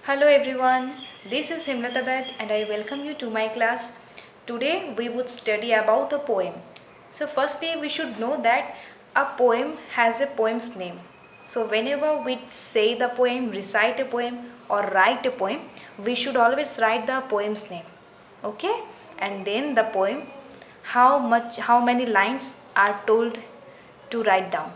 Hello everyone, this is Himlata Bhatt and I welcome you to my class. Today we would study about a poem. So firstly we should know that a poem has a poem's name. So whenever we say the poem, recite a poem or write a poem, we should always write the poem's name. Okay? And then the poem, how many lines are told to write down.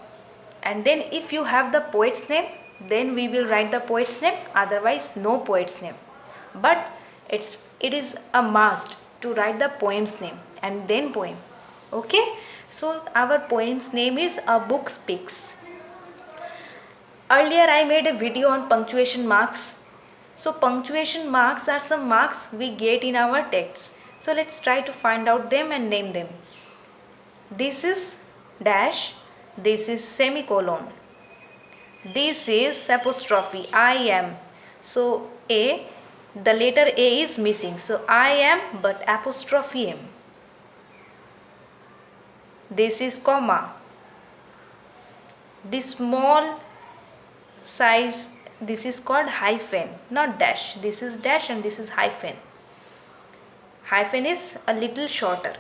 And then if you have the poet's name, then we will write the poet's name, otherwise no poet's name. But it is a must to write the poem's name and then poem. Okay, so our poem's name is A Book Speaks. Earlier I made a video on punctuation marks. So punctuation marks are some marks we get in our texts. So let's try to find out them and name them. This is dash, this is semicolon, this is apostrophe, I am. So A, the letter A is missing. So I am but apostrophe am. This is comma. This small size, this is called hyphen, not dash. This is dash and this is hyphen. Hyphen is a little shorter.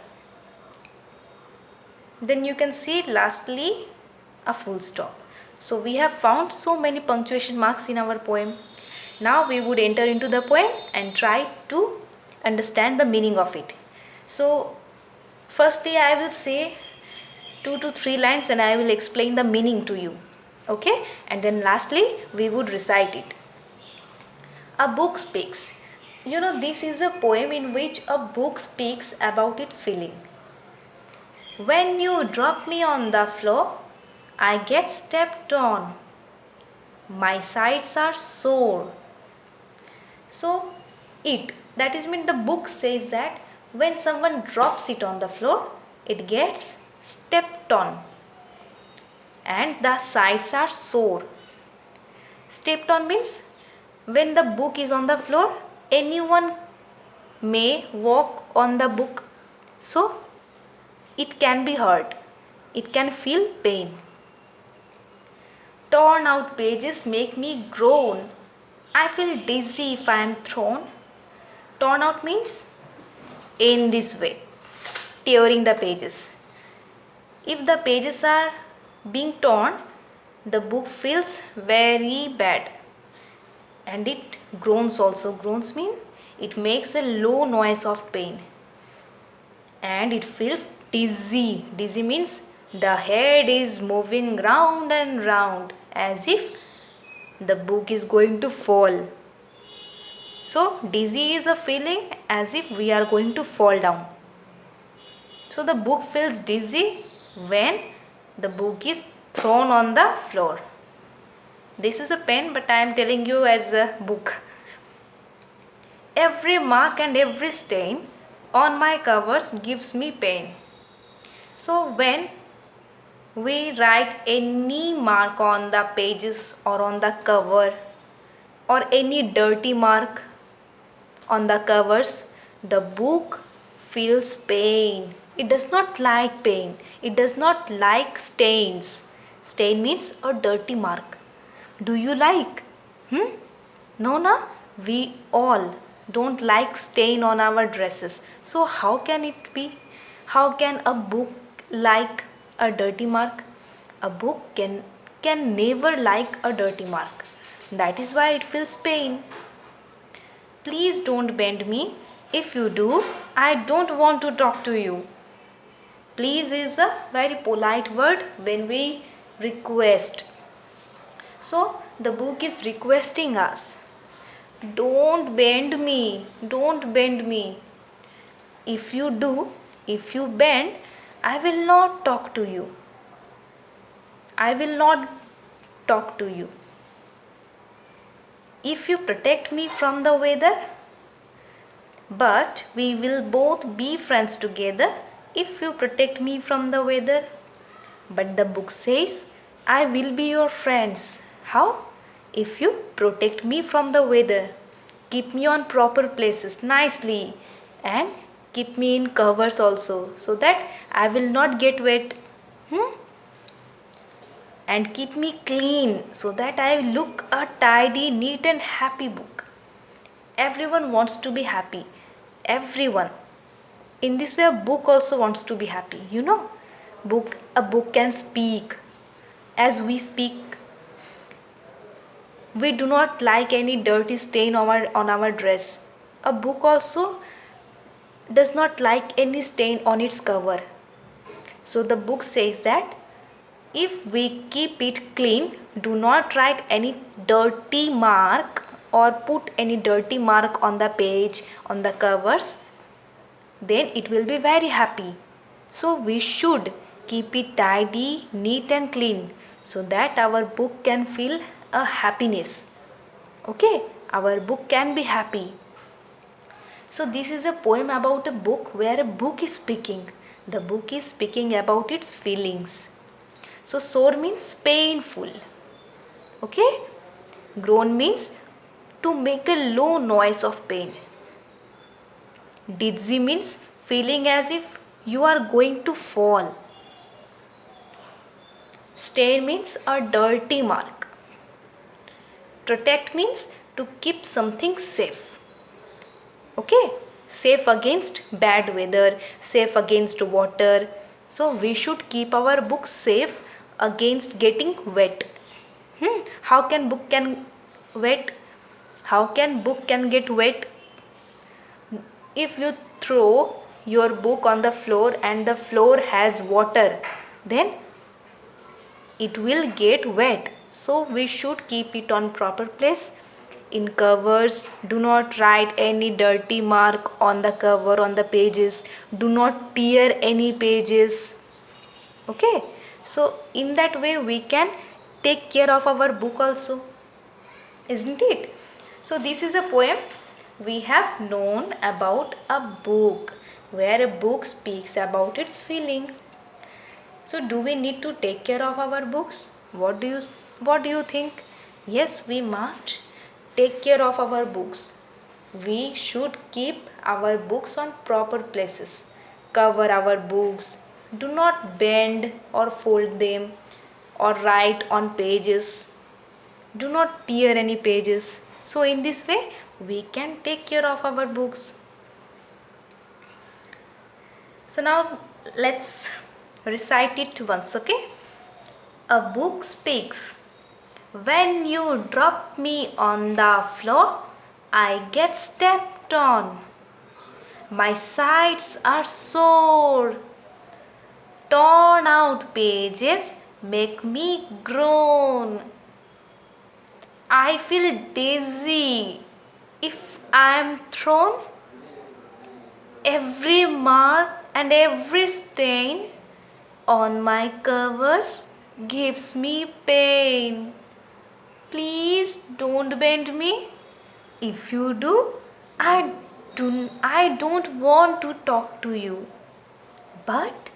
Then you can see lastly a full stop. So we have found so many punctuation marks in our poem. Now we would enter into the poem and try to understand the meaning of it. So firstly I will say 2 to 3 lines and I will explain the meaning to you. Okay? And then lastly we would recite it. A book speaks. You know, this is a poem in which a book speaks about its feeling. When you drop me on the floor, I get stepped on. My sides are sore. So, that is mean the book says that when someone drops it on the floor, it gets stepped on. And the sides are sore. Stepped on means when the book is on the floor, anyone may walk on the book. So, it can be hurt. It can feel pain. Torn out pages make me groan. I feel dizzy if I am thrown. Torn out means in this way, tearing the pages. If the pages are being torn, the book feels very bad. And it groans also. Groans mean it makes a low noise of pain. And it feels dizzy. Dizzy means the head is moving round and round as if the book is going to fall. So dizzy is a feeling as if we are going to fall down. So the book feels dizzy when the book is thrown on the floor. This is a pen, but I am telling you as a book. Every mark and every stain on my covers gives me pain. So when we write any mark on the pages or on the cover or any dirty mark on the covers, the book feels pain. It does not like pain. It does not like stains. Stain means a dirty mark. Do you like? No, na? We all don't like stain on our dresses. So how can it be? How can a book like a dirty mark? A book can never like a dirty mark. That is why it feels pain. Please don't bend me. If you do, I don't want to talk to you. Please is a very polite word when we request. So the book is requesting us. Don't bend me. Don't bend me. If you do, if you bend, I will not talk to you. I will not talk to you. If you protect me from the weather, but we will both be friends together if you protect me from the weather. But the book says, I will be your friends. How? If you protect me from the weather, keep me on proper places nicely and keep me in covers also so that I will not get wet. And keep me clean so that I look a tidy, neat and happy book. Everyone wants to be happy. Everyone. In this way, a book also wants to be happy. A book can speak. As we speak, we do not like any dirty stain on our dress. A book also does not like any stain on its cover. So the book says that if we keep it clean, do not write any dirty mark or put any dirty mark on the page, on the covers, then it will be very happy. So we should keep it tidy, neat and clean so that our book can feel a happiness. Okay, our book can be happy. So this is a poem about a book where a book is speaking. The book is speaking about its feelings. So sore means painful. Okay? Groan means to make a low noise of pain. Dizzy means feeling as if you are going to fall. Stain means a dirty mark. Protect means to keep something safe. Okay? Safe against bad weather, safe against water. So we should keep our books safe against getting wet. How can book can wet? How can book can get wet? If you throw your book on the floor and the floor has water, then it will get wet. So we should keep it on proper place. In covers, do not write any dirty mark on the cover, on the pages. Do not tear any pages. Okay, so in that way we can take care of our book also, isn't it? So this is a poem we have known about a book, where a book speaks about its feeling. So do we need to take care of our books? What do you think? Yes, we must take care of our books. We should keep our books on proper places. Cover our books. Do not bend or fold them or write on pages. Do not tear any pages. So in this way we can take care of our books. So now let's recite it once, okay? A book speaks. When you drop me on the floor, I get stepped on. My sides are sore. Torn out pages make me groan. I feel dizzy if I am thrown. Every mark and every stain on my covers gives me pain. Please don't bend me. If you do, I don't want to talk to you. But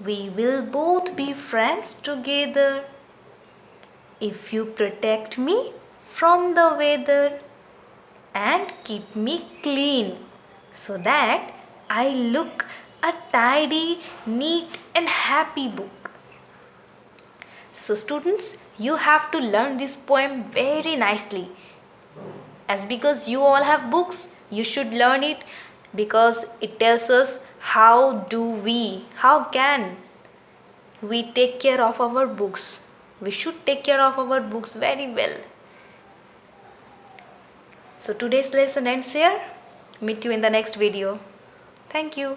we will both be friends together if you protect me from the weather and keep me clean so that I look a tidy, neat and happy book. So students, you have to learn this poem very nicely. As because you all have books, you should learn it because it tells us how can we take care of our books. We should take care of our books very well. So today's lesson ends here. Meet you in the next video. Thank you.